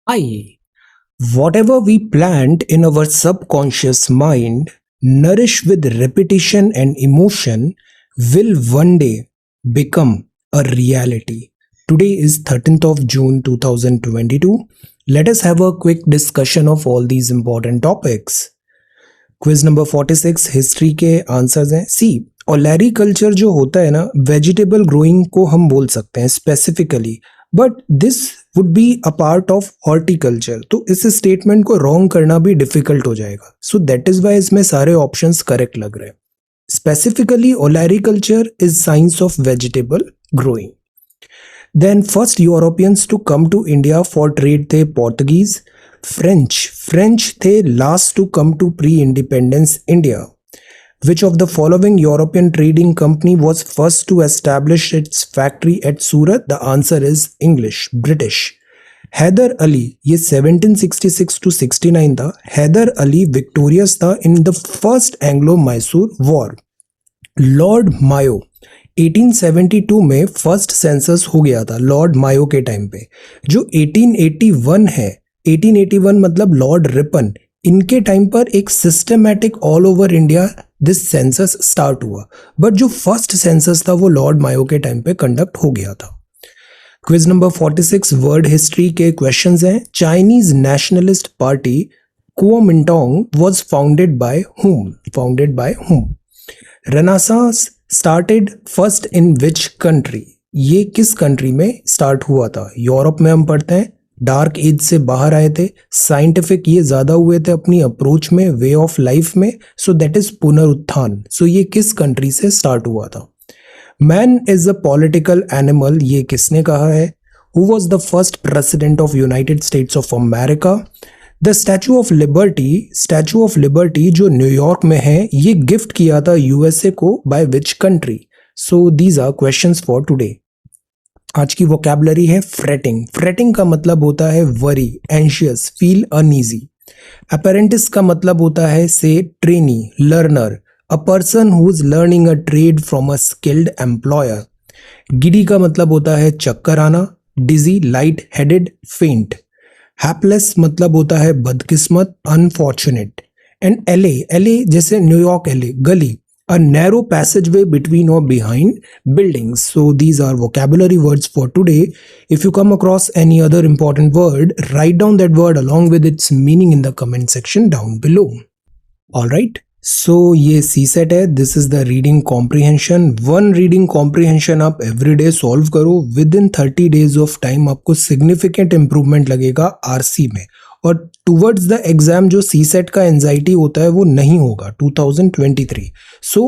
I. Whatever we plant in our subconscious mind, nourished with repetition and emotion, will one day become a reality. Today is 13th of June 2022. Let us have a quick discussion of all these important topics. Quiz number 46 history के answers हैं। सी ओलेरी culture जो होता है ना, vegetable growing को हम बोल सकते हैं specifically, but this would be a part of horticulture. तो इस स्टेटमेंट को रॉन्ग करना भी डिफिकल्ट हो जाएगा। सो दैट इज वाई इसमें सारे ऑप्शंस करेक्ट लग रहे हैं। Specifically olericulture is science of vegetable growing. Then first Europeans to come to India for trade थे पोर्तुगीज। फ्रेंच थे last to come to pre independence India. Which of the following European trading company was first to establish its factory at Surat? The answer is English, British. Hyder Ali, ये 1766 to 69 था। Hyder Ali victorious था in the first Anglo Mysore war. Lord Mayo 1872 में first census हो गया था Lord मायो के time पे। जो 1881 है, 1881 मतलब लॉर्ड रिपन, इनके टाइम पर एक systematic all over India this census start हुआ, बट जो फर्स्ट सेंसस था वो लॉर्ड मायो के टाइम पे कंडक्ट हो गया था। क्विज नंबर 46 वर्ड हिस्ट्री के क्वेश्चंस हैं। Chinese nationalist party Kuomintang was founded by whom? Renaissance started first in which country? ये किस कंट्री में स्टार्ट हुआ था? यूरोप में हम पढ़ते हैं। डार्क एज से बाहर आए थे, साइंटिफिक ये ज्यादा हुए थे अपनी अप्रोच में, वे ऑफ लाइफ में, सो दैट इज पुनरुत्थान। सो ये किस कंट्री से स्टार्ट हुआ था? Man is a political animal, ये किसने कहा है? Who was the first president of United States of America? The statue of liberty जो न्यूयॉर्क में है, ये गिफ्ट किया था यूएसए को by which country? So these are questions for today. आज की वोकैबुलरी है फ्रेटिंग का मतलब होता है worry, anxious, feel uneasy. Apprentice का मतलब होता है say trainee, learner, a person who is learning a trade from a skilled employer. Giddy का मतलब होता है चक्कर आना, डिजी, लाइट हेडेड, फेंट। हैपलेस मतलब होता है बदकिस्मत, अनफॉर्चुनेट। एंड एले जैसे न्यूयॉर्क एले, गली, a narrow passageway between or behind buildings. So these are vocabulary words for today. If you come across any other important word, write down that word along with its meaning in the comment section down below. All right. So ये CSET है. This is the reading comprehension. One reading comprehension आप every day solve करो. Within 30 days of time आपको significant improvement लगेगा RC में, और towards the exam जो CSAT का एंजाइटी होता है वो नहीं होगा 2023। So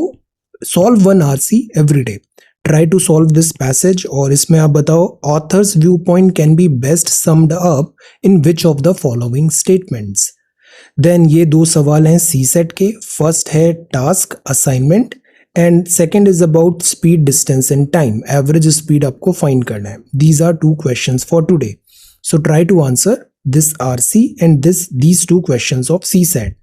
solve one RC every day, try to solve this passage. और इसमें आप बताओ author's view point can be best summed up in which of the following statements. Then ये दो सवाल हैं सीसेट के। फर्स्ट है task assignment and second is about speed, distance and time. Average speed आपको फाइंड करना है। These are two questions for today, so try to answer this RC and these two questions of CSAT.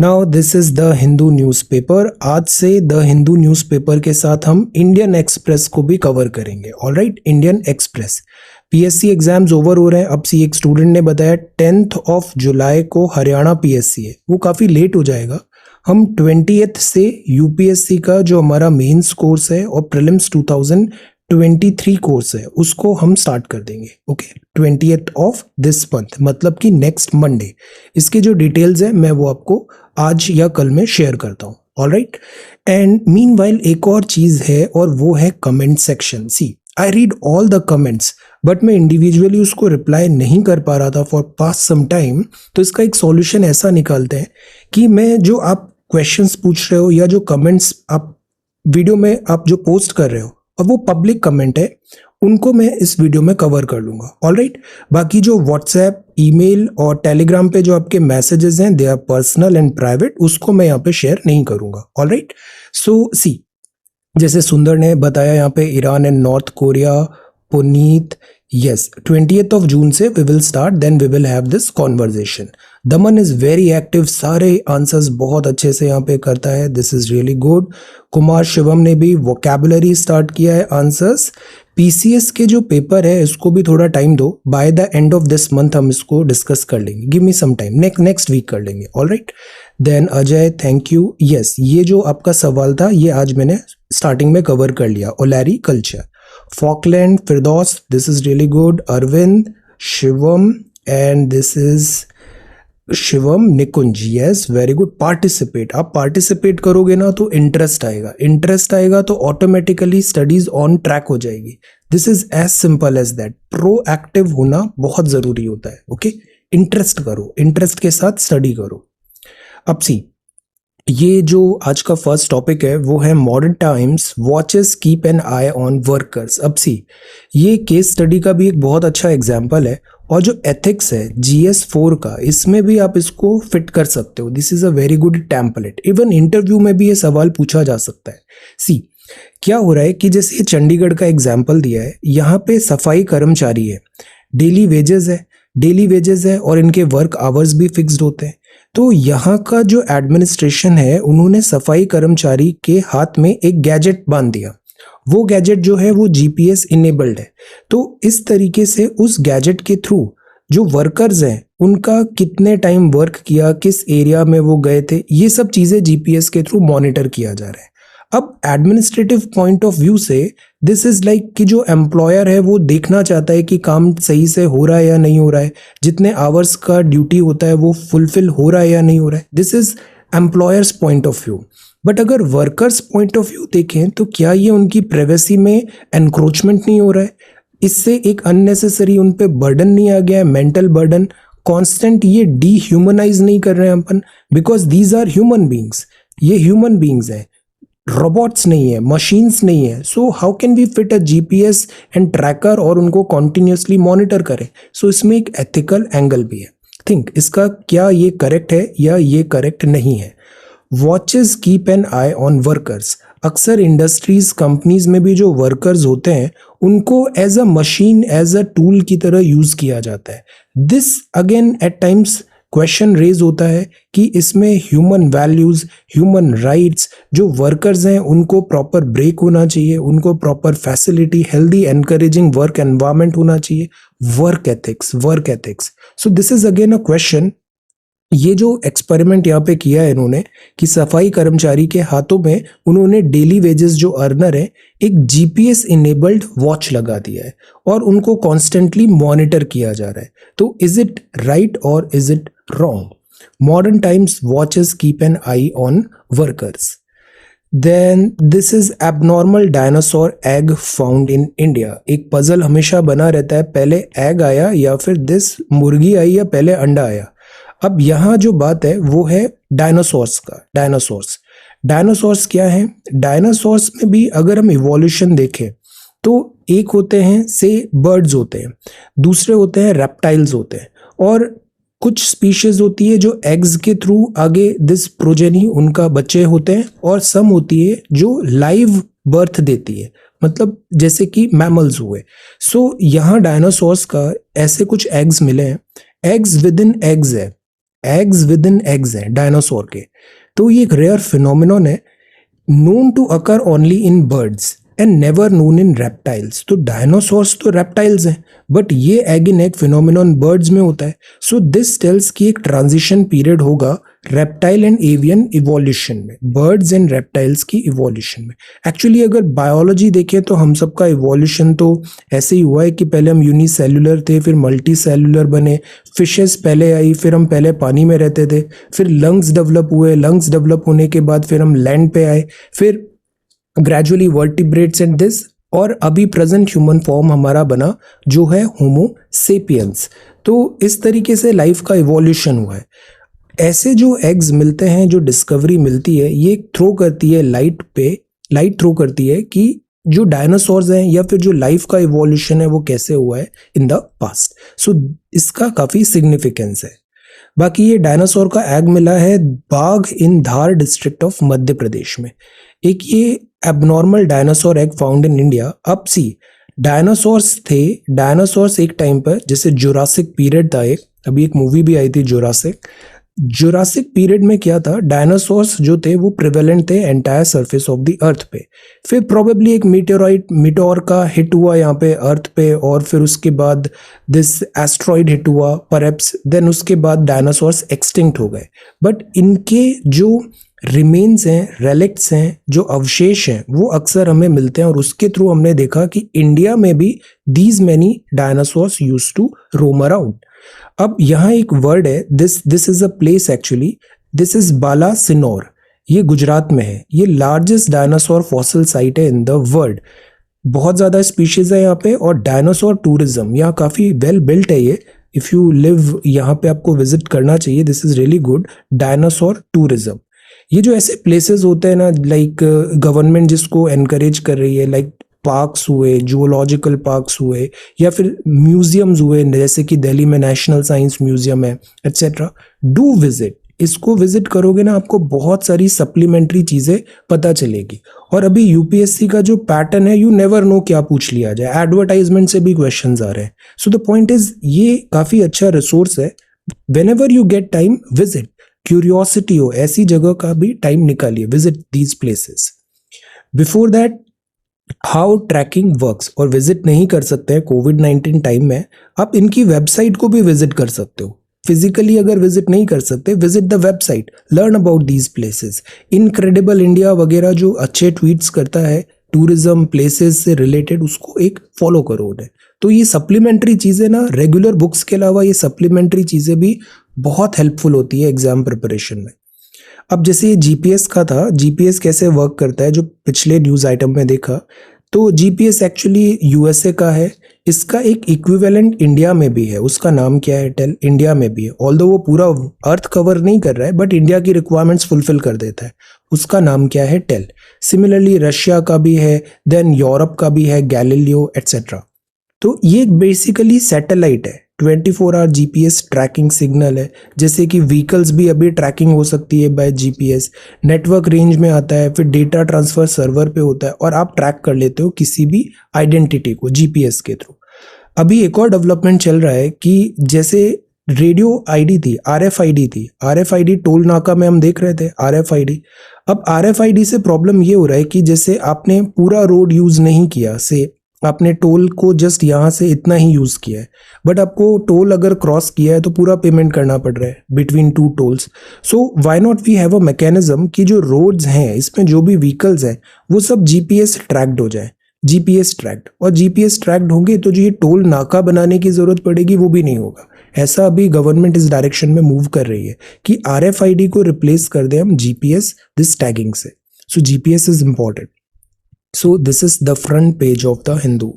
Now this is the Hindu newspaper. आज से the Hindu newspaper के साथ हम Indian express को भी कवर करेंगे। Alright, Indian express. PSC exams over हो रहे हैं। अब सी एक स्टूडेंट ने बताया 10th of जुलाई को हरियाणा PSC है, वो काफ़ी लेट हो जाएगा। हम 20th से UPSC का जो हमारा मेंस कोर्स है और प्रीलिम्स 2023 कोर्स है उसको हम स्टार्ट कर देंगे। Okay, 20th of this month, मतलब कि नेक्स्ट मंडे। इसके जो डिटेल्स है मैं वो आपको आज या कल में शेयर करता हूँ। ऑलराइट, एंड मीनवाइल एक और चीज़ है और वो है comment section. See I read all the comments, but मैं इंडिविजुअली उसको रिप्लाई नहीं कर पा रहा था फॉर पास्ट सम टाइम। तो इसका एक सॉल्यूशन ऐसा निकालते हैं कि मैं जो आप क्वेश्चंस पूछ रहे हो या जो कमेंट्स आप वीडियो में आप जो पोस्ट कर रहे हो और वो पब्लिक कमेंट है, उनको मैं इस वीडियो में कवर कर लूँगा। ऑलराइट, बाकी जो व्हाट्सएप, ईमेल और टेलीग्राम पे जो आपके मैसेजेस हैं, they are personal and private, उसको मैं यहाँ पे शेयर नहीं करूँगा। ऑलराइट, सो सी जैसे सुंदर ने बताया यहाँ पे Iran and north Korea Puneet, yes, 20th of June से we will start, then we will have this conversation. Daman is very active, सारे आंसर्स बहुत अच्छे से यहाँ पे करता है, this is really good. Kumar Shivam ने भी वोकेबुलरी स्टार्ट किया है आंसर्स. पीसीएस के जो पेपर है इसको भी थोड़ा टाइम दो, by the end of this month हम इसको डिस्कस कर लेंगे. Give me some time, next week कर लेंगे. Alright. Then Ajay, thank you. Yes, ये जो आपका सवाल था ये आज मैंने स्टार्टिंग में कवर कर लिया. ओलैरी culture. Falkland, Firdaus, this is really good. Arvind, Shivam, and this is Shivam Nikunj. Yes, very good. Participate, आप पार्टिसिपेट करोगे ना तो इंटरेस्ट आएगा, इंटरेस्ट आएगा तो ऑटोमेटिकली स्टडीज ऑन ट्रैक हो जाएगी. This is as simple as that. Proactive होना बहुत जरूरी होता है. ओके, इंटरेस्ट करो, इंटरेस्ट के साथ स्टडी करो. अब सी, ये जो आज का फर्स्ट टॉपिक है वो है modern times watches keep an eye on workers. अब सी, ये केस स्टडी का भी एक बहुत अच्छा एग्जाम्पल है, और जो एथिक्स है GS4 का, इसमें भी आप इसको फिट कर सकते हो. This is a very good template. Even interview में भी ये सवाल पूछा जा सकता है. सी, क्या हो रहा है कि जैसे चंडीगढ़ का एग्जाम्पल दिया है, यहाँ पे सफाई कर्मचारी है, डेली वेजेस है और इनके वर्क आवर्स भी फिक्स्ड होते हैं. तो यहाँ का जो एडमिनिस्ट्रेशन है उन्होंने सफाई कर्मचारी के हाथ में एक गैजेट बांध दिया. वो गैजेट जो है वो GPS इनेबल्ड है. तो इस तरीके से उस गैजेट के थ्रू जो वर्कर्स हैं उनका कितने टाइम वर्क किया, किस एरिया में वो गए थे, ये सब चीज़ें GPS के थ्रू मॉनिटर किया जा रहा है. अब एडमिनिस्ट्रेटिव पॉइंट ऑफ व्यू से दिस इज लाइक कि जो एम्प्लॉयर है वो देखना चाहता है कि काम सही से हो रहा है या नहीं हो रहा है, जितने आवर्स का ड्यूटी होता है वो फुलफिल हो रहा है या नहीं हो रहा है. This is employers point of view. But अगर वर्कर्स पॉइंट ऑफ व्यू देखें तो क्या ये उनकी प्राइवेसी में एनक्रोचमेंट नहीं हो रहा है? इससे एक अननेसेसरी उन पे बर्डन नहीं आ गया है, मेंटल बर्डन, कांस्टेंट ये डीह्यूमनाइज नहीं कर रहे हैं अपन, because these are human beings. ये ह्यूमन बींग्स हैं, रोबोट्स नहीं है, मशीन्स नहीं है. So how can we fit a GPS and tracker और उनको कॉन्टिन्यूसली मॉनिटर करें? सो इसमें एक एथिकल एंगल भी है. थिंक इसका क्या ये करेक्ट है या ये करेक्ट नहीं है. Watches keep an eye on workers. अक्सर इंडस्ट्रीज, कंपनीज में भी जो वर्कर्स होते हैं उनको as a machine, as a tool की तरह यूज किया जाता है. This again at times question raise होता है कि इसमें ह्यूमन वैल्यूज, ह्यूमन राइट्स, जो वर्कर्स हैं उनको प्रॉपर ब्रेक होना चाहिए, उनको proper facility, healthy encouraging work environment होना चाहिए. Work ethics. So this is again a question. ये जो एक्सपेरिमेंट यहाँ पे किया है इन्होंने कि सफाई कर्मचारी के हाथों में उन्होंने डेली वेजेस जो अर्नर है एक GPS इनेबल्ड वॉच लगा दिया है और उनको कॉन्स्टेंटली मॉनिटर किया जा रहा है. तो इज इट राइट और is it wrong? Modern times watches keep an eye on workers. Then this is abnormal dinosaur egg found in India. एक पजल हमेशा बना रहता है, पहले एग आया या फिर दिस मुर्गी आई या पहले अंडा आया. अब यहाँ जो बात है वो है डायनासोर्स का. डायनासोर्स क्या है? डायनासोर्स में भी अगर हम इवोल्यूशन देखें तो एक होते हैं से बर्ड्स होते हैं, दूसरे होते हैं रेप्टाइल्स होते हैं, और कुछ स्पीशीज होती है जो एग्स के थ्रू आगे दिस प्रोजेनी उनका बच्चे होते हैं, और सम होती है जो लाइव बर्थ देती है, मतलब जैसे कि मैमल्स हुए. सो यहाँ डायनासोर्स का ऐसे कुछ एग्स मिले हैं. एग्स विद इन एग्स है डायनासोर के. तो ये एक रेयर फिनोमिनन है, known to occur only in birds and never known in reptiles. तो डायनासोर्स तो रेप्टाइल्स हैं, बट ये egg in egg phenomenon birds में होता है. सो दिस टेल्स कि एक ट्रांजिशन पीरियड होगा रेप्टाइल एंड एवियन इवोल्यूशन में, बर्ड्स एंड रेप्टाइल्स की इवोल्यूशन में. एक्चुअली अगर बायोलॉजी देखें तो हम सबका इवोल्यूशन तो ऐसे ही हुआ है कि पहले हम यूनिसेल्युलर थे, फिर मल्टी सेल्युलर बने, फिशेस पहले आई, फिर हम पहले पानी में रहते थे, फिर लंग्स डेवलप हुए, लंग्स डेवलप होने के बाद फिर हम लैंड पे आए, फिर ग्रेजुअली वर्टिब्रेट्स एंड दिस, और अभी प्रेजेंट ह्यूमन फॉर्म हमारा बना जो है होमो सेपियंस. तो इस तरीके से लाइफ का इवोल्यूशन हुआ है. ऐसे जो एग्स मिलते हैं, जो डिस्कवरी मिलती है, ये थ्रो करती है लाइट थ्रो करती है कि जो डायनासोर्स हैं या फिर जो लाइफ का इवोल्यूशन है वो कैसे हुआ है इन द पास्ट. सो इसका काफी सिग्निफिकेंस है. बाकी ये डायनासोर का एग मिला है बाघ इन धार डिस्ट्रिक्ट ऑफ मध्य प्रदेश में. एक ये abnormal dinosaur egg found in India. अब सी, डायनासोर्स थे, डायनासोर्स एक टाइम पर, जैसे जुरासिक पीरियड था एक, अभी एक मूवी भी आई थी जुरासिक। जुरासिक पीरियड में क्या था, डायनासोर्स जो थे वो प्रिवेलेंट थे entire surface of the earth पे। फिर प्रोबेबली एक मीटोर का हिट हुआ यहाँ पे अर्थ पे, और फिर उसके बाद दिस एस्ट्रॉइड हिट हुआ परहैप्स, देन उसके बाद डायनासोर्स एक्सटिंक्ट हो गए। बट इनके जो रिमेन्स हैं, रेलिक्ट्स हैं, जो अवशेष हैं, वो अक्सर हमें मिलते हैं, और उसके थ्रू हमने देखा कि इंडिया में भी these many dinosaurs used to roam around. अब यहाँ एक वर्ड है, this is a place actually, this is Balasinor, ये गुजरात में है। ये लार्जेस्ट डायनासोर फॉसिल साइट है इन द वर्ल्ड। बहुत ज़्यादा स्पीशीज है यहाँ पे, और डायनासोर टूरिज्म यहाँ काफ़ी वेल बिल्ट है। ये इफ़ यू लिव यहाँ पे आपको विजिट करना चाहिए, this is really good dinosaur tourism. ये जो ऐसे प्लेसेस होते हैं ना, लाइक गवर्नमेंट जिसको एनकरेज कर रही है, लाइक पार्क्स हुए, जूलॉजिकल पार्क्स हुए, या फिर म्यूजियम्स हुए, जैसे कि दिल्ली में नेशनल साइंस म्यूजियम है एट्सेट्रा, डू विजिट। इसको विजिट करोगे ना, आपको बहुत सारी सप्लीमेंट्री चीज़ें पता चलेगी। और अभी यूपीएससी का जो पैटर्न है, यू नेवर नो क्या पूछ लिया जाए, एडवर्टाइजमेंट से भी क्वेश्चंस आ रहे हैं। सो द पॉइंट इज, ये काफ़ी अच्छा रिसोर्स है। Whenever you get time visit, curiosity हो ऐसी जगह का भी टाइम निकालिए, visit these places. Before that, how tracking works, और विजिट नहीं कर सकते हैं कोविड-19 टाइम में, आप इनकी वेबसाइट को भी विजिट कर सकते हो। फिजिकली अगर विजिट नहीं कर सकते, visit the website, learn about these places. Incredible India वगैरह जो अच्छे ट्वीट्स करता है टूरिज्म प्लेसेस से रिलेटेड, उसको एक फॉलो करो उन्हें। तो ये सप्लीमेंट्री चीज़ें ना, रेगुलर बुक्स के अलावा ये सप्लीमेंट्री चीज़ें भी बहुत हेल्पफुल होती है एग्जाम प्रिपरेशन में। अब जैसे ये जीपीएस का था, जीपीएस कैसे वर्क करता है, जो पिछले न्यूज़ आइटम में देखा, तो जीपीएस एक्चुअली यूएसए का है। इसका एक इक्विवेलेंट इंडिया में भी है, उसका नाम क्या है, टेल। इंडिया में भी है, ऑल्दो वो पूरा अर्थ कवर नहीं कर रहा है, बट इंडिया की रिक्वायरमेंट्स फुलफिल कर देता है। उसका नाम क्या है, टेल। सिमिलरली रशिया का भी है, देन यूरोप का भी है, गैलीलियो एट्सेट्रा। तो ये बेसिकली सैटेलाइट है, 24 आवर जीपीएस ट्रैकिंग सिग्नल है। जैसे कि व्हीकल्स भी अभी ट्रैकिंग हो सकती है बाय जीपीएस, नेटवर्क रेंज में आता है, फिर डेटा ट्रांसफर सर्वर पे होता है, और आप ट्रैक कर लेते हो किसी भी आइडेंटिटी को जीपीएस के थ्रू। अभी एक और डेवलपमेंट चल रहा है कि जैसे रेडियो आईडी थी, आरएफआईडी थी, आरएफआईडी टोल नाका में हम देख रहे थे आरएफआईडी। अब आरएफआईडी से प्रॉब्लम ये हो रहा है कि जैसे आपने पूरा रोड यूज नहीं किया, से आपने टोल को जस्ट यहाँ से इतना ही यूज किया है, बट आपको टोल अगर क्रॉस किया है तो पूरा पेमेंट करना पड़ रहा है between two tolls. So why not we have a mechanism कि जो रोड्स हैं, इसमें जो भी व्हीकल्स हैं, वो सब जीपीएस ट्रैक्ड हो जाए, जीपीएस ट्रैक्ड। और जीपीएस ट्रैक्ड होंगे तो जो ये टोल नाका बनाने की जरूरत पड़ेगी वो भी नहीं होगा। ऐसा अभी गवर्नमेंट इस डायरेक्शन में मूव कर रही है कि आरएफआईडी को रिप्लेस कर दें हम जीपीएस दिस टैगिंग से। So GPS is important. So this is the front page of the Hindu.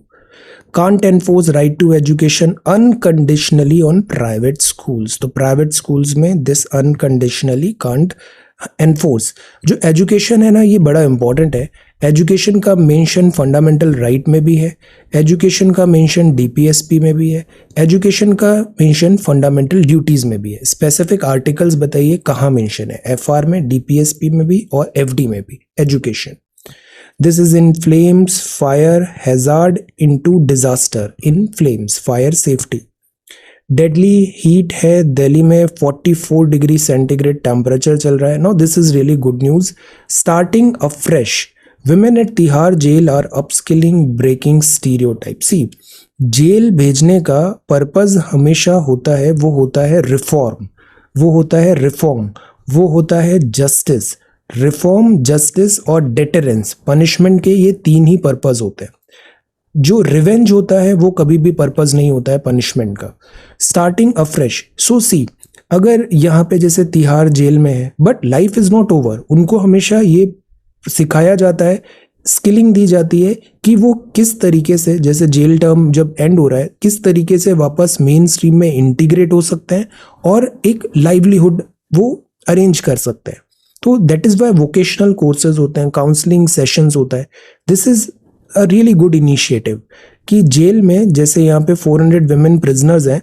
Can't enforce right to education unconditionally on private schools. तो private schools में this unconditionally can't enforce. जो education है ना, ये बड़ा important है। education का mention fundamental right में भी है, education का mention DPSP में भी है, education का mention fundamental duties में भी है। specific articles बताइए कहाँ mention है, FR में, DPSP में भी और FD में भी education. This is in flames, fire, hazard into disaster. In flames, fire safety. Deadly heat है दिल्ली में, 44 डिग्री सेंटीग्रेड टेम्परेचर चल रहा है। Now this is really good news. Starting afresh. Women at Tihar jail are upskilling, breaking stereotype. See, jail भेजने का purpose हमेशा होता है, वो होता है रिफॉर्म, वो होता है रिफॉर्म, वो होता है जस्टिस। रिफॉर्म, जस्टिस और डेटरेंस, पनिशमेंट के ये तीन ही पर्पस होते हैं। जो रिवेंज होता है वो कभी भी पर्पस नहीं होता है पनिशमेंट का। स्टार्टिंग अफ्रेश, सो सी, अगर यहाँ पे जैसे तिहाड़ जेल में है, but life is not over, उनको हमेशा ये सिखाया जाता है, स्किलिंग दी जाती है कि वो किस तरीके से, जैसे जेल टर्म जब एंड हो रहा है, किस तरीके से वापस मेन स्ट्रीम में इंटीग्रेट हो सकते हैं और एक लाइवलीहुड वो अरेंज कर सकते हैं। तो that is why vocational courses होते हैं, काउंसलिंग सेशंस होता है। This is a really good initiative कि जेल में जैसे यहाँ पे 400 विमेन प्रिजनर्स हैं,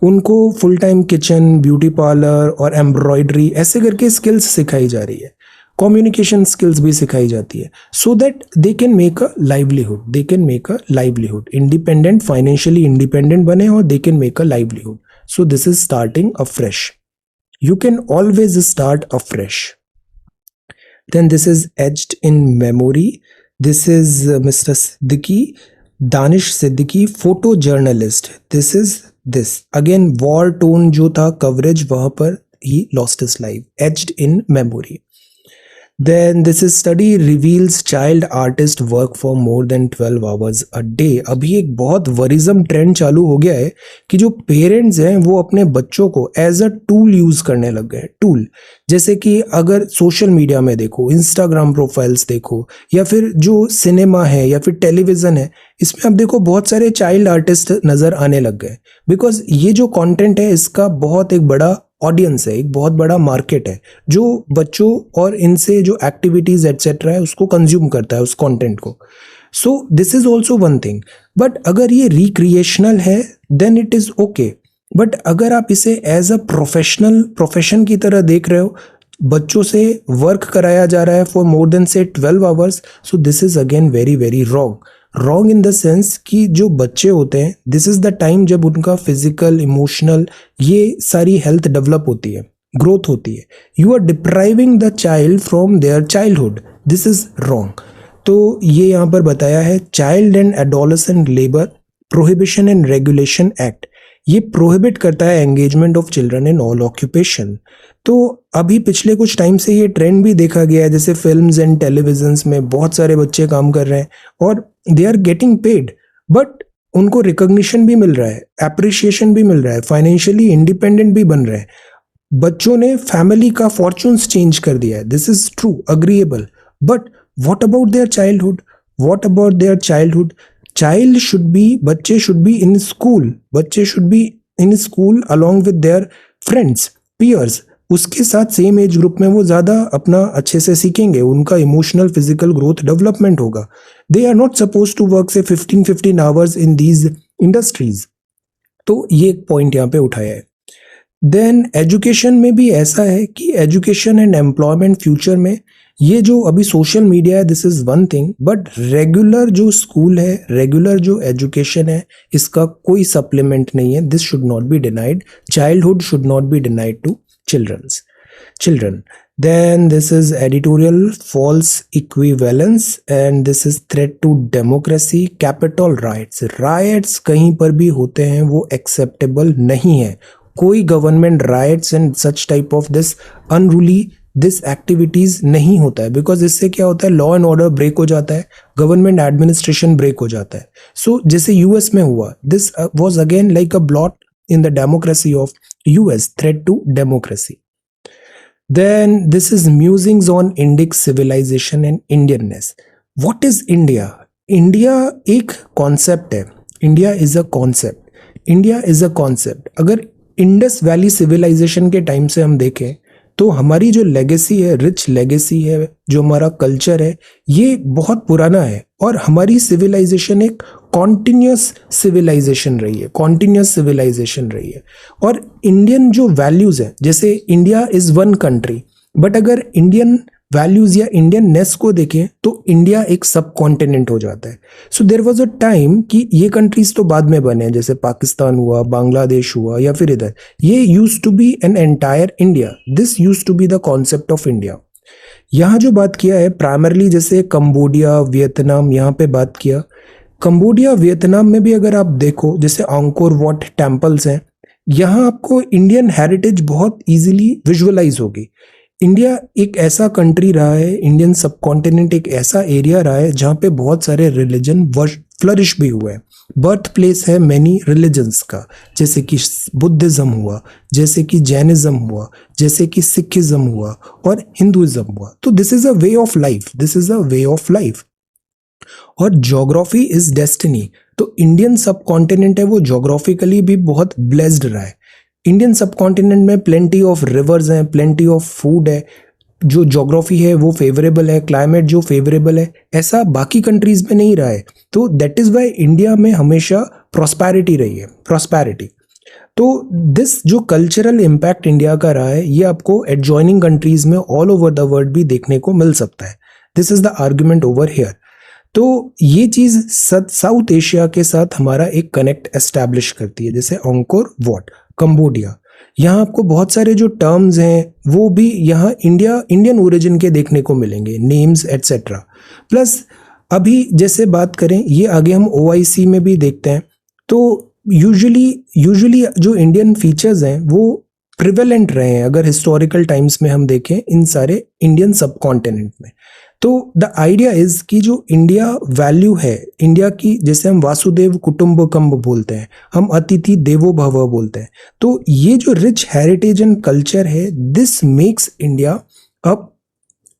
उनको full time kitchen, beauty parlour और एम्ब्रॉयडरी ऐसे करके स्किल्स सिखाई जा रही है। कम्युनिकेशन स्किल्स भी सिखाई जाती है, so that they can make a livelihood, independent, financially independent बने और they can make a livelihood. So this is starting afresh. You can always start afresh. Then this is etched in memory. This is Mr. Siddiqui, Danish Siddiqui, photojournalist. This is this. Again, war tone जो था coverage वहाँ पर he lost his life. Etched in memory. Then this is study reveals child artist work for more than 12 hours a day. अभी एक बहुत वरिज्म trend चालू हो गया है कि जो पेरेंट्स हैं वो अपने बच्चों को एज अ टूल यूज करने लग गए. टूल जैसे कि अगर सोशल मीडिया में देखो, इंस्टाग्राम प्रोफाइल्स देखो, या फिर जो सिनेमा है या फिर टेलीविजन है, इसमें अब देखो बहुत सारे चाइल्ड आर्टिस्ट नजर आने लग गए. बिकॉज ये जो कंटेंट है इसका बहुत एक बड़ा ऑडियंस है, एक बहुत बड़ा मार्केट है जो बच्चों और इनसे जो एक्टिविटीज एटसेट्रा है उसको कंज्यूम करता है, उस कंटेंट को. So this is also one thing. But अगर ये रिक्रिएशनल है then it is okay. But अगर आप इसे एज अ प्रोफेशन की तरह देख रहे हो, बच्चों से वर्क कराया जा रहा है फॉर मोर देन से 12 hours, so this is again very very wrong in the sense कि जो बच्चे होते हैं दिस इज द टाइम जब उनका फिजिकल, इमोशनल, ये सारी हेल्थ डेवलप होती है, ग्रोथ होती है. You are depriving the child from their childhood. This is wrong. तो ये यहाँ पर बताया है child and adolescent labour prohibition and regulation act. ये प्रोहिबिट करता है engagement of children in all occupation. तो अभी पिछले कुछ टाइम से ये ट्रेंड भी देखा गया है, जैसे फिल्म्स एंड टेलीविजन्स में बहुत सारे बच्चे काम कर रहे हैं और they are getting paid, but उनको रिकॉग्निशन भी मिल रहा है, एप्रिशिएशन भी मिल रहा है, फाइनेंशियली इंडिपेंडेंट भी बन रहे हैं. बच्चों ने फैमिली का फॉर्चून्स चेंज कर दिया है. This is true, agreeable. But what about their childhood? बच्चे शुड बी इन स्कूल. बच्चे should be in school along with their friends, peers. उसके साथ सेम एज ग्रुप में वो ज़्यादा अपना अच्छे से सीखेंगे, उनका इमोशनल, फिजिकल ग्रोथ, डेवलपमेंट होगा. They are not suppose to work से 15 आवर्स इन दीज इंडस्ट्रीज. तो ये एक पॉइंट यहाँ पे उठाया है. देन एजुकेशन में भी ऐसा है कि एजुकेशन एंड एम्प्लॉयमेंट फ्यूचर में ये जो अभी सोशल मीडिया है this is one thing, but regular जो स्कूल है, रेगुलर जो एजुकेशन है, इसका कोई सप्लीमेंट नहीं है. This should not be denied. Childhood should not be denied to children. Then this is editorial false equivalence and this is threat to democracy. Capital riots कहीं पर भी होते हैं वो acceptable नहीं है. कोई government riots and such type of this unruly this activities नहीं होता है, बिकॉज इससे क्या होता है, लॉ एंड ऑर्डर ब्रेक हो जाता है, गवर्नमेंट एडमिनिस्ट्रेशन ब्रेक हो जाता है. सो जैसे यूएस में हुआ, this was again like a blot in the democracy of US, threat to democracy. Then this is musings on Indic civilization and Indianness. What is India? India एक concept है. India is a concept. अगर Indus valley civilisation के time से हम देखें तो हमारी जो लेगेसी है, रिच लेगेसी है, जो हमारा कल्चर है, ये बहुत पुराना है. और हमारी सिविलाइजेशन एक कॉन्टिन्यूस सिविलाइजेशन रही है. और इंडियन जो वैल्यूज है, जैसे India is one country, but अगर इंडियन वैल्यूज या इंडियन नेस को देखें तो इंडिया एक सब कॉन्टिनेंट हो जाता है. So there was a time कि ये कंट्रीज तो बाद में बने, जैसे पाकिस्तान हुआ, बांग्लादेश हुआ, या फिर इधर, ये used to be an entire India. This used to be the concept of India. यहाँ जो बात किया है प्राइमरली, जैसे कंबोडिया, वियतनाम, यहाँ पे बात किया. कंबोडिया, वियतनाम में भी अगर आप देखो, जैसे अंकोर वॉट टेम्पल्स हैं, यहाँ आपको इंडियन हेरिटेज बहुत इजीली विजुअलाइज होगी. इंडिया एक ऐसा कंट्री रहा है, इंडियन सब कॉन्टिनेंट एक ऐसा एरिया रहा है जहाँ पे बहुत सारे रिलीजन फ्लरिश भी हुए हैं. बर्थ प्लेस है मैनी रिलीजन्स का, जैसे कि बुद्धिज्म हुआ, जैसे कि जैनिज्म हुआ, जैसे कि सिखिज्म हुआ और हिंदुइज्म हुआ. तो this is a way of life. और ज्योग्राफी इज डेस्टिनी. तो इंडियन सब कॉन्टिनेंट है वो ज्योग्राफिकली भी बहुत ब्लेस्ड रहा है. इंडियन सब कॉन्टिनेंट में प्लेंटी ऑफ रिवर्स हैं, प्लेंटी ऑफ फूड है, जो ज्योग्राफी है वो फेवरेबल है, क्लाइमेट जो फेवरेबल है, ऐसा बाकी कंट्रीज में नहीं रहा है. तो दैट इज वाई इंडिया में हमेशा प्रॉस्पेरिटी रही है. तो दिस जो कल्चरल इम्पैक्ट इंडिया का रहा है ये आपको एडजॉइनिंग कंट्रीज में ऑल ओवर द वर्ल्ड भी देखने को मिल सकता है. This is the argument over here. तो ये चीज साउथ एशिया के साथ हमारा एक कनेक्ट एस्टैब्लिश करती है. जैसे अंकोर वॉट, कंबोडिया, यहाँ आपको बहुत सारे जो टर्म्स हैं वो भी यहाँ इंडियन ओरिजिन के देखने को मिलेंगे, नेम्स एटसेट्रा. प्लस अभी जैसे बात करें, ये आगे हम OIC में भी देखते हैं, तो यूजुअली जो इंडियन फीचर्स हैं वो प्रिवेलेंट रहे हैं अगर हिस्टोरिकल टाइम्स में हम देखें इन सारे इंडियन सब कॉन्टिनेंट में. तो द आइडिया इज कि जो इंडिया वैल्यू है, इंडिया की, जैसे हम वासुदेव कुटुंबकम बोलते हैं, हम अतिथि देवो भव बोलते हैं, तो ये जो रिच हेरिटेज एंड कल्चर है, this makes India a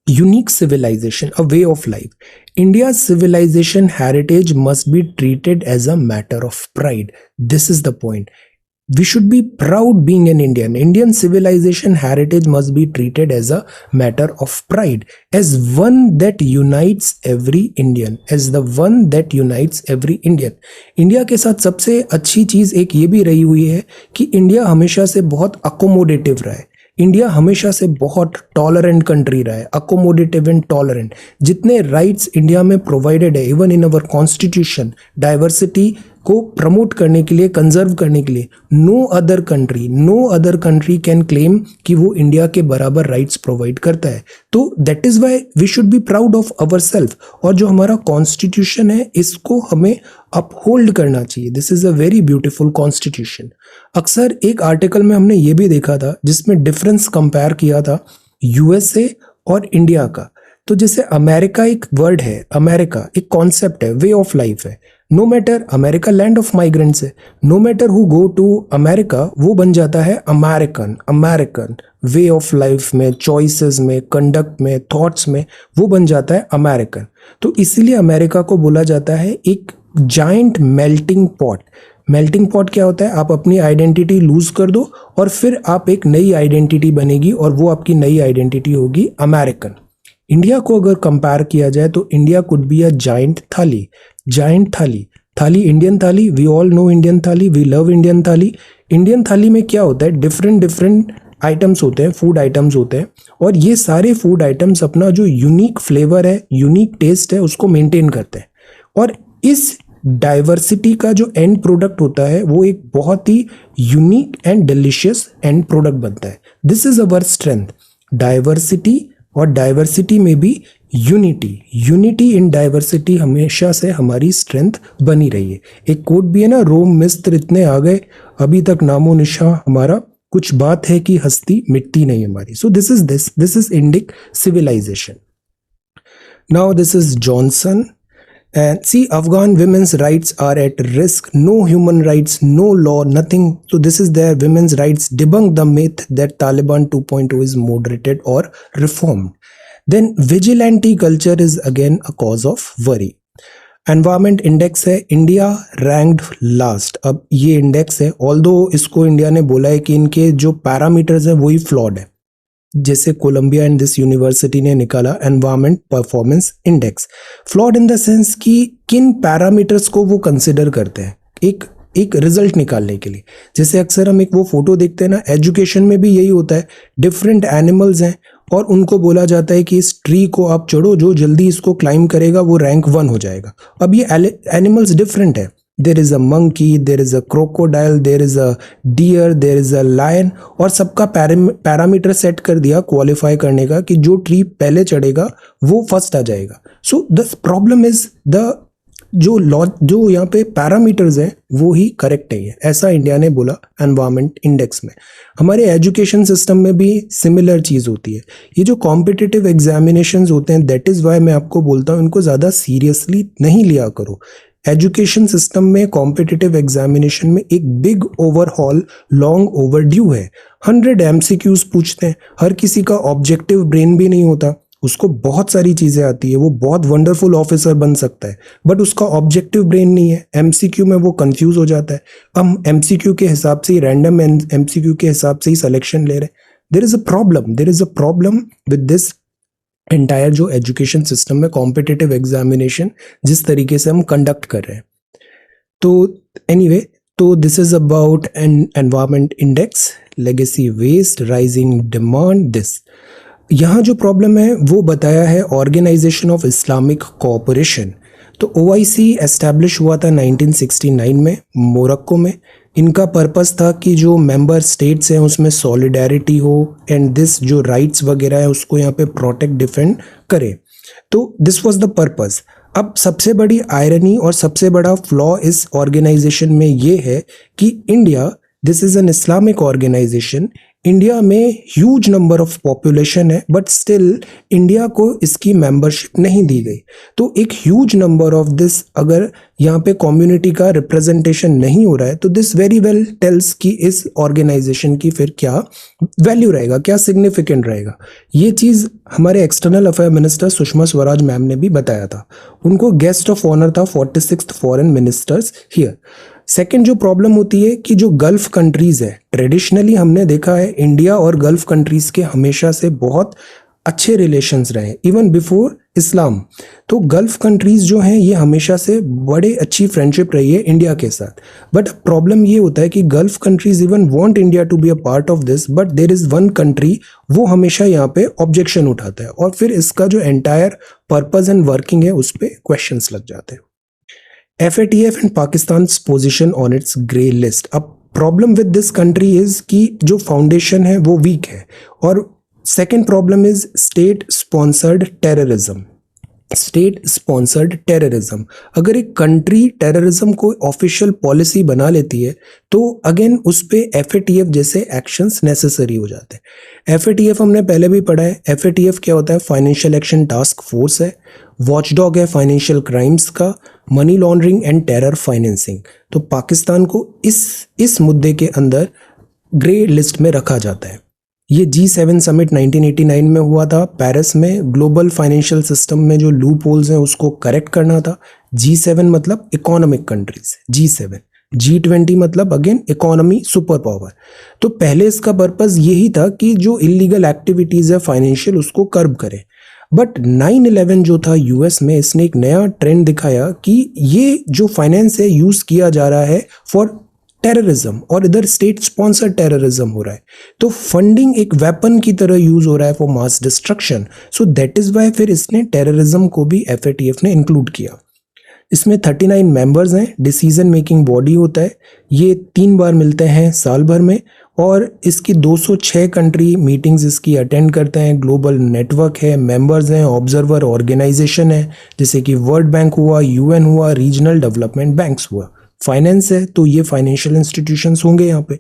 unique civilization, a way of life. India's civilization heritage must be treated as a matter of pride. This is the point. We should be proud being an Indian. Indian civilization heritage must be treated as a matter of pride, as one that unites every Indian, as the one that unites every Indian. India के साथ सबसे अच्छी चीज एक ये भी रही हुई है कि इंडिया हमेशा से बहुत अकोमोडेटिव रहा है. इंडिया हमेशा से बहुत टॉलरेंट कंट्री रहा है, अकोमोडेटिव एंड टॉलरेंट. जितने राइट्स इंडिया में प्रोवाइडेड है, even in our constitution, diversity को प्रमोट करने के लिए, कंजर्व करने के लिए, no other country can claim कि वो इंडिया के बराबर राइट्स प्रोवाइड करता है. तो that is why we should be proud of our self. और जो हमारा कॉन्स्टिट्यूशन है इसको हमें अपहोल्ड करना चाहिए. This is a very beautiful constitution. अक्सर एक आर्टिकल में हमने ये भी देखा था जिसमें डिफरेंस कंपेयर किया था USA और इंडिया का. तो जैसे अमेरिका एक वर्ड है, अमेरिका एक कॉन्सेप्ट है, वे ऑफ लाइफ है. No matter, America land of migrants है. No matter who go to America, वो बन जाता है अमेरिकन वे ऑफ लाइफ में, चॉइसेस में, कंडक्ट में, थॉट्स में, वो बन जाता है अमेरिकन. तो इसीलिए अमेरिका को बोला जाता है एक giant melting pot. Melting pot क्या होता है? आप अपनी आइडेंटिटी लूज कर दो और फिर आप एक नई आइडेंटिटी बनेगी और वो आपकी नई आइडेंटिटी होगी अमेरिकन. इंडिया को अगर कंपेयर किया जाए तो India could be a giant थाली. थाली इंडियन थाली, वी ऑल नो इंडियन थाली, वी लव इंडियन थाली. इंडियन थाली में क्या होता है? डिफरेंट आइटम्स होते हैं, फूड आइटम्स होते हैं, और ये सारे फूड आइटम्स अपना जो यूनिक फ्लेवर है, यूनिक टेस्ट है, उसको मेंटेन करते हैं. और इस डाइवर्सिटी का जो एंड प्रोडक्ट होता है वो एक बहुत ही unique and delicious and product बनता है. This is our strength, diversity, और डाइवर्सिटी में भी यूनिटी इन डाइवर्सिटी हमेशा से हमारी स्ट्रेंथ बनी रही है. एक कोट भी है ना, रोम मिस्र इतने आ गए अभी तक नामो निशान हमारा, कुछ बात है कि हस्ती मिटती नहीं हमारी. So this is Indic civilisation. Now this is Johnson. And see, Afghan women's rights are at risk. No human rights, no law, nothing. So this is their women's rights. Debunk the myth that Taliban 2.0 is moderated or reformed. Then vigilante culture is again a cause of worry. Environment index है, India ranked last. अब ये index है, although इसको India ने बोला है कि इनके जो पैरामीटर्स है वही फ्लॉड है. जैसे कोलंबिया एंड दिस यूनिवर्सिटी ने निकाला environment performance index. Flawed in the sense कि किन पैरामीटर्स को वो कंसिडर करते हैं एक रिजल्ट निकालने के लिए. जैसे अक्सर हम एक वो फोटो देखते हैं ना, एजुकेशन में भी यही होता है. डिफरेंट एनिमल्स हैं और उनको बोला जाता है कि इस ट्री को आप चढ़ो, जो जल्दी इसको क्लाइम करेगा वो रैंक 1 हो जाएगा. अब ये एनिमल्स डिफरेंट है. There is a monkey, there is a crocodile, there is a deer, there is a lion, और सबका पैरामीटर सेट कर दिया क्वालिफाई करने का कि जो ट्री पहले चढ़ेगा वो फर्स्ट आ जाएगा. सो द प्रॉब्लम इज जो यहाँ पे पैरामीटर्स हैं वो ही करेक्ट नहीं है, ऐसा इंडिया ने बोला एनवायरमेंट इंडेक्स में. हमारे एजुकेशन सिस्टम में भी सिमिलर चीज़ होती है. ये जो कॉम्पिटिटिव एग्जामिनेशंस होते हैं, दैट इज़ वाई मैं आपको बोलता हूँ इनको ज़्यादा सीरियसली नहीं लिया करो. एजुकेशन सिस्टम में कॉम्पिटिटिव एग्जामिनेशन में एक बिग ओवरहॉल लॉन्ग ओवरड्यू है. 100 MCQs पूछते हैं. हर किसी का ऑब्जेक्टिव ब्रेन भी नहीं होता, उसको बहुत सारी चीज़ें आती है, वो बहुत वंडरफुल ऑफिसर बन सकता है, बट उसका ऑब्जेक्टिव ब्रेन नहीं है. MCQ में वो कंफ्यूज हो जाता है. हम MCQ के हिसाब से ही, रैंडम MCQ के हिसाब से ही सिलेक्शन ले रहे हैं. There is a problem with this entire जो एजुकेशन सिस्टम में कॉम्पिटिटिव एग्जामिनेशन जिस तरीके से हम कंडक्ट कर रहे हैं. तो एनीवे, तो this is about an environment index, legacy waste, rising demand. This यहाँ जो प्रॉब्लम है वो बताया है ऑर्गेनाइजेशन ऑफ इस्लामिक कोऑपरेशन। तो OIC एस्टैब्लिश हुआ था 1969 में मोरक्को में। इनका पर्पस था कि जो मेंबर स्टेट्स हैं उसमें सॉलिडेरिटी हो एंड दिस जो राइट्स वगैरह है उसको यहाँ पे प्रोटेक्ट डिफेंड करे। तो दिस वाज द पर्पस। अब सबसे बड़ी आयरनी और सबसे बड़ा फ्लॉ इस ऑर्गेनाइजेशन में ये है कि India, this is an Islamic organisation, India में ह्यूज नंबर ऑफ पॉपुलेशन है बट स्टिल इंडिया को इसकी मेंबरशिप नहीं दी गई। तो एक ह्यूज नंबर ऑफ दिस, अगर यहाँ पे कम्युनिटी का रिप्रेजेंटेशन नहीं हो रहा है तो दिस वेरी वेल टेल्स कि इस ऑर्गेनाइजेशन की फिर क्या वैल्यू रहेगा, क्या सिग्निफिकेंट रहेगा। ये चीज़ हमारे external affair minister Sushma Swaraj ma'am ने भी बताया था। उनको गेस्ट ऑफ ऑनर था 46th foreign ministers here. Second जो प्रॉब्लम होती है कि जो गल्फ कंट्रीज है, ट्रेडिशनली हमने देखा है इंडिया और गल्फ कंट्रीज के हमेशा से बहुत अच्छे रिलेशंस रहे, इवन बिफोर इस्लाम। तो गल्फ कंट्रीज जो हैं ये हमेशा से बड़े अच्छी फ्रेंडशिप रही है इंडिया के साथ। बट प्रॉब्लम ये होता है कि Gulf countries even want India to be a part of this, but there is one country वो हमेशा यहाँ पे ऑब्जेक्शन उठाता है और फिर इसका जो एंटायर पर्पज एंड वर्किंग है उस पर क्वेश्चंस लग जाते हैं। FATF and Pakistan's position on its grey list. अब problem with this country is कि जो फाउंडेशन है वो वीक है, और second problem is state sponsored terrorism. State sponsored terrorism, अगर एक कंट्री टेररिज्म को ऑफिशियल पॉलिसी बना लेती है तो अगेन उस पे FATF जैसे एक्शंस नेसेसरी हो जाते हैं। FATF हमने पहले भी पढ़ा है। FATF क्या होता है? फाइनेंशियल एक्शन टास्क फोर्स है, वॉचडॉग है फाइनेंशियल क्राइम्स का, money laundering and terror financing. तो पाकिस्तान को इस मुद्दे के अंदर ग्रे लिस्ट में रखा जाता है। ये G7 समिट 1989 में हुआ था पेरिस में। ग्लोबल फाइनेंशियल सिस्टम में जो लूप होल्स हैं उसको करेक्ट करना था। G7 मतलब इकोनॉमिक कंट्रीज, G7। G20 मतलब अगेन इकोनॉमी सुपर पावर। तो पहले इसका पर्पस यही था कि जो इलीगल एक्टिविटीज है फाइनेंशियल उसको कर्ब करे। बट 9/11 जो था US में, इसने एक नया ट्रेंड दिखाया कि ये जो फाइनेंस है यूज किया जा रहा है फॉर टेररिज्म, और इधर स्टेट स्पॉन्सर टेररिज्म हो रहा है। तो फंडिंग एक वेपन की तरह यूज हो रहा है for mass destruction. So that is why फिर इसने टेररिज्म को भी FATF ने इंक्लूड किया। इसमें 39 मेंबर्स हैं, डिसीजन मेकिंग बॉडी होता है। ये 3 बार मिलते हैं साल भर में, और इसकी 206 कंट्री मीटिंग्स इसकी अटेंड करते हैं। ग्लोबल नेटवर्क है, मेंबर्स हैं, ऑब्जर्वर ऑर्गेनाइजेशन है जैसे कि वर्ल्ड बैंक हुआ, UN हुआ, रीजनल डेवलपमेंट बैंक्स हुआ। फाइनेंस है तो ये फाइनेंशियल इंस्टीट्यूशंस होंगे यहाँ पे।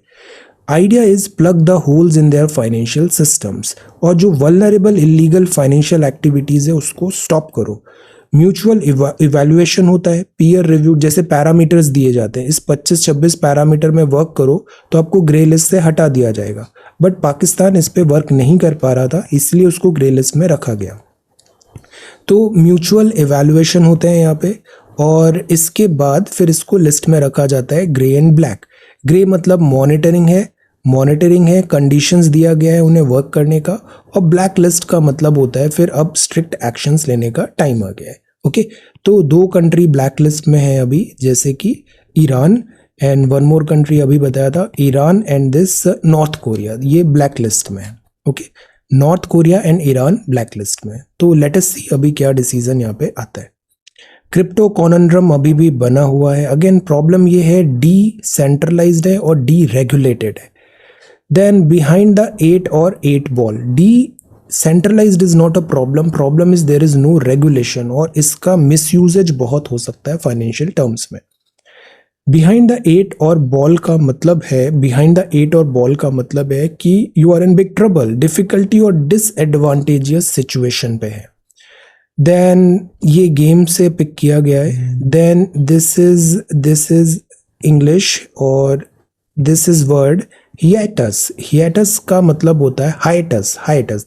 Idea is plug the holes in their financial systems, और जो वल्नरेबल इलीगल फाइनेंशियल एक्टिविटीज है उसको स्टॉप करो। म्यूचुअल इवैल्यूएशन होता है, पीयर रिव्यू जैसे पैरामीटर्स दिए जाते हैं, इस 25-26 पैरामीटर में वर्क करो तो आपको ग्रे लिस्ट से हटा दिया जाएगा। बट पाकिस्तान इस पे वर्क नहीं कर पा रहा था, इसलिए उसको ग्रे लिस्ट में रखा गया। तो म्यूचुअल इवैल्यूएशन होते हैं यहाँ पे, और इसके बाद फिर इसको लिस्ट में रखा जाता है ग्रे एंड ब्लैक। ग्रे मतलब मॉनिटरिंग है, कंडीशंस दिया गया है उन्हें वर्क करने का, और ब्लैक लिस्ट का मतलब होता है फिर अब स्ट्रिक्ट एक्शंस लेने का टाइम आ गया है। ओके, तो 2 कंट्री ब्लैक लिस्ट में है अभी, जैसे कि Iran, and one more country अभी बताया था, Iran and this north Korea, ये ब्लैक लिस्ट में है। Okay, north Korea and Iran black list में। तो लेट अस सी अभी क्या डिसीजन यहाँ पे आता है। क्रिप्टो कॉनंड्रम अभी भी बना हुआ है। अगेन प्रॉब्लम ये है डीसेंट्रलाइज्ड है और डीरेगुलेटेड है। देन बिहाइंड द 8 और 8 ball, decentralized is not a problem is there is no regulation, और इसका मिसयूजेज बहुत हो सकता है फाइनेंशियल टर्म्स में। बिहाइंड द 8 और बॉल का मतलब है कि you are in big trouble, difficulty और डिसएडवांटेजियस सिचुएशन पे है। देन ये गेम से पिक किया गया है। देन दिस इज इंग्लिश, और दिस इज वर्ड हिएटस का मतलब होता है hiatus,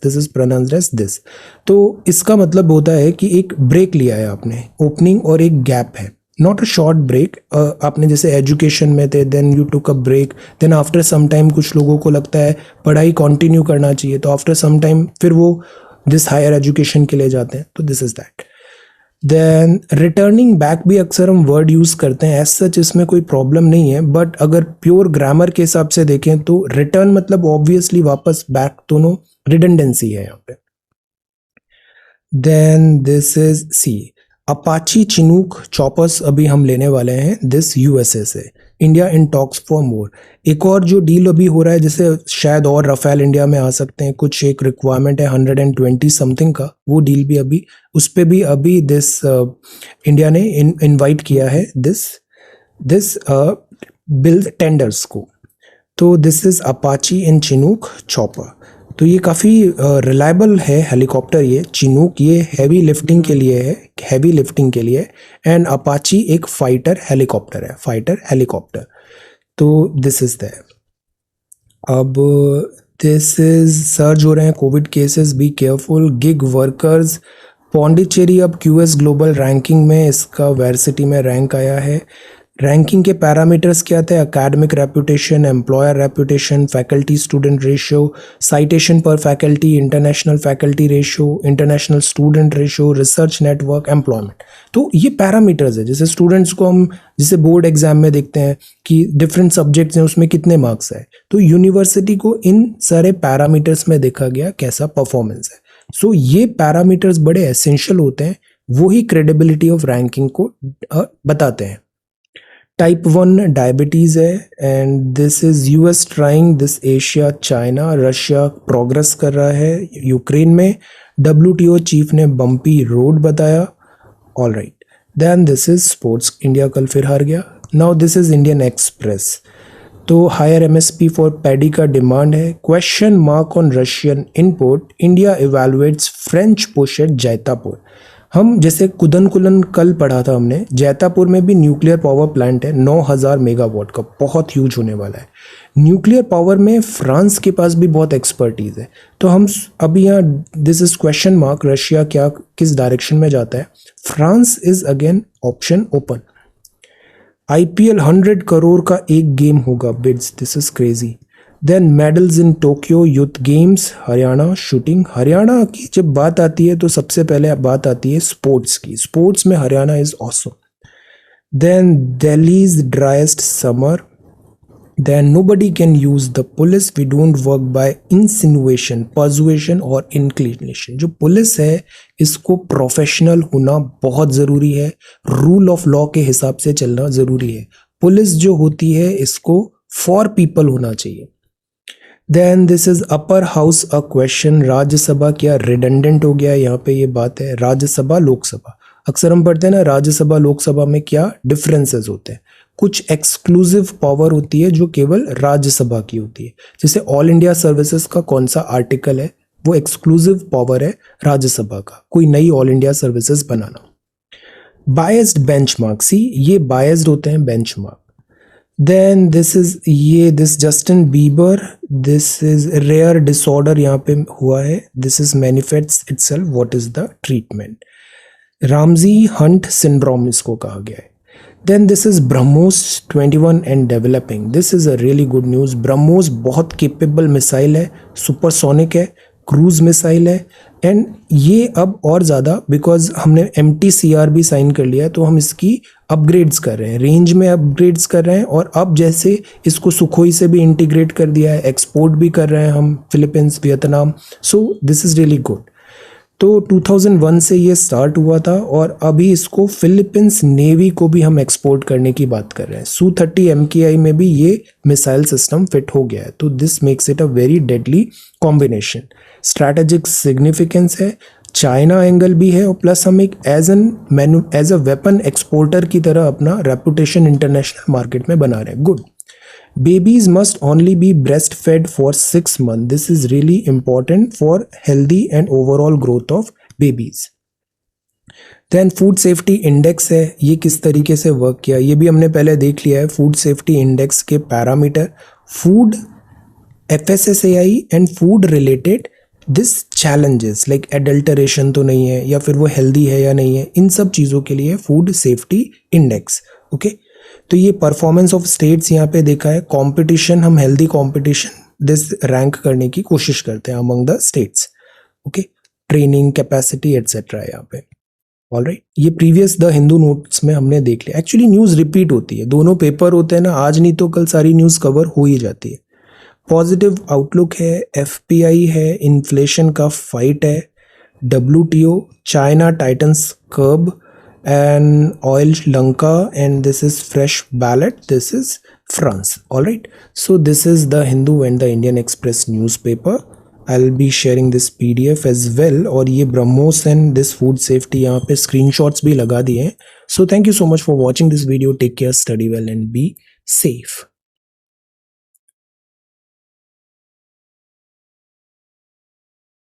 this is pronounced as this. तो इसका मतलब होता है कि एक ब्रेक लिया है आपने, ओपनिंग और एक गैप है, नॉट अ शॉर्ट ब्रेक। आपने जैसे एजुकेशन में थे, then you took a break, then after some time कुछ लोगों को लगता है पढ़ाई कंटिन्यू करना चाहिए, तो आफ्टर सम टाइम फिर वो जिस हायर एजुकेशन के लिए जाते हैं, तो this is that. Then returning back भी अक्सर हम वर्ड यूज़ करते हैं, एज सच इसमें कोई प्रॉब्लम नहीं है, बट अगर प्योर ग्रामर के हिसाब से देखें तो रिटर्न मतलब ऑब्वियसली वापस, बैक दोनों रिडंडेंसी है यहाँ पे। Then this is see Apache Chinook choppers अभी हम लेने वाले हैं, दिस यूएसए से। India in talks for more, एक और जो डील अभी हो रहा है जिससे शायद और रफेल इंडिया में आ सकते हैं, कुछ एक रिक्वायरमेंट है 120 समथिंग का, वो डील भी अभी, उस पर भी अभी दिस इंडिया ने इनवाइट किया है दिस बिल्ड टेंडर्स को। तो this is Apache in Chinook chopper. तो ये काफ़ी रिलायबल है हेलीकॉप्टर, ये चिनूक ये हैवी लिफ्टिंग के लिए है, हैवी लिफ्टिंग के लिए, एंड अपाची एक फाइटर हेलीकॉप्टर है, फाइटर हेलीकॉप्टर। तो दिस इज दैट। अब दिस इज सर्ज हो रहे हैं Covid cases, be careful. Gig workers Pondicherry अब क्यूएस ग्लोबल रैंकिंग में इसका वेरसिटी में रैंक आया है। रैंकिंग के पैरामीटर्स क्या थे? Academic reputation, employer reputation, faculty student ratio, citation per faculty, international faculty ratio, international student ratio, research network, employment. तो ये पैरामीटर्स है, जैसे स्टूडेंट्स को हम जैसे बोर्ड एग्जाम में देखते हैं कि डिफरेंट सब्जेक्ट्स हैं उसमें कितने मार्क्स है, तो यूनिवर्सिटी को इन सारे पैरामीटर्स में देखा गया कैसा परफॉर्मेंस है। सो ये पैरामीटर्स बड़े एसेंशियल होते हैं, वो ही क्रेडिबिलिटी ऑफ रैंकिंग को बताते हैं। टाइप 1 डायबिटीज़ है, and this is US trying this, Asia, China, Russia progress कर रहा है यूक्रेन में। डब्ल्यूटीओ चीफ ने बम्पी रोड बताया। All right, then this is sports, India कल फिर हार गया। Now this is Indian Express. तो हायर एमएसपी फॉर पैडी का डिमांड है। Question mark on Russian input, India evaluates French push at Jaitapur. हम जैसे कुदन कल पढ़ा था हमने, जैतापुर में भी न्यूक्लियर पावर प्लांट है 9000 मेगावाट का, बहुत ह्यूज होने वाला है। न्यूक्लियर पावर में फ्रांस के पास भी बहुत एक्सपर्टीज है। तो हम अभी यहाँ this is question mark, Russia क्या किस डायरेक्शन में जाता है। France is again option open. IPL 100 crore का एक गेम होगा bids, this is crazy. Then medals in Tokyo youth games, Haryana shooting. Haryana की जब बात आती है तो सबसे पहले बात आती है स्पोर्ट्स की, स्पोर्ट्स में Haryana is awesome. Then Delhi's driest summer. Then nobody can use the police, we don't work by insinuation, persuasion और इंक्लिनेशन। जो पुलिस है इसको प्रोफेशनल होना बहुत ज़रूरी है, रूल ऑफ लॉ के हिसाब से चलना ज़रूरी है। पुलिस जो होती है इसको फॉर पीपल होना चाहिए। Then this is upper house a question, Rajya Sabha क्या रिडंडेंट हो गया? यहाँ पे ये बात है राज्यसभा लोकसभा। अक्सर हम पढ़ते हैं ना राज्यसभा लोकसभा में क्या डिफरेंसेस होते हैं। कुछ एक्सक्लूसिव पावर होती है जो केवल राज्यसभा की होती है, जैसे ऑल इंडिया सर्विसेज का कौन सा आर्टिकल है, वो एक्सक्लूसिव पावर है राज्यसभा का, कोई नई ऑल इंडिया सर्विसेज बनाना। बायस्ड बेंचमार्क, सी ये बायस्ड होते हैं बेंचमार्क। देन दिस इज ये this Justin Bieber, this is rare disorder यहाँ पे हुआ है, this is manifests itself, what is the treatment. Ramsay Hunt syndrome इसको कहा गया है। Then this is BrahMos 21 and developing, this is a really good news. BrahMos बहुत केपेबल मिसाइल है, सुपरसोनिक है, क्रूज मिसाइल है, एंड ये अब और ज़्यादा बिकॉज हमने MTCR भी साइन कर लिया है, तो हम इसकी अपग्रेड्स कर रहे हैं, रेंज में अपग्रेड्स कर रहे हैं, और अब जैसे इसको सुखोई से भी इंटीग्रेट कर दिया है, एक्सपोर्ट भी कर रहे हैं हम Philippines, Vietnam. So this is really good. तो 2001 से ये स्टार्ट हुआ था और अभी इसको फिलीपींस नेवी को भी हम एक्सपोर्ट करने की बात कर रहे हैं। Su-30 MKI में भी ये मिसाइल सिस्टम फिट हो गया है, तो this makes it a very deadly combination. Strategic significance है, चाइना एंगल भी है, और प्लस हम एक एज अ वेपन एक्सपोर्टर की तरह अपना रेपुटेशन इंटरनेशनल मार्केट में बना रहे हैं। Good. Babies must only be breastfed for 6 months. This is really important for healthy and overall growth of babies. Then food safety index है, ये किस तरीके से वर्क किया ये भी हमने पहले देख लिया है। फूड सेफ्टी इंडेक्स के parameter, food FSSAI and food related this challenges like adulteration तो नहीं है, या फिर वो हेल्दी है या नहीं है, इन सब चीज़ों के लिए फूड सेफ्टी इंडेक्स। ओके, तो ये परफॉर्मेंस ऑफ स्टेट्स यहाँ पे देखा है। कंपटीशन, हम हेल्दी कंपटीशन दिस रैंक करने की कोशिश करते हैं among the states. Okay, training capacity etcetera यहाँ पे। ऑलराइट, ये प्रीवियस द हिंदू नोट्स में हमने देख लिया। एक्चुअली न्यूज़ रिपीट होती है, दोनों पेपर होते हैं ना, आज नहीं तो कल सारी न्यूज़ कवर हो ही जाती है। पॉजिटिव आउटलुक है, एफपीआई है, इन्फ्लेशन का फाइट है, WTO, China titans curb, and oil Lanka, and this is fresh ballot, this is France. All right, so this is the Hindu and the Indian Express newspaper. I'll be sharing this PDF as well, और ये BrahMos and this food safety यहाँ पे screenshots भी लगा दिए हैं. So thank you so much for watching this video. Take care, study well and be safe.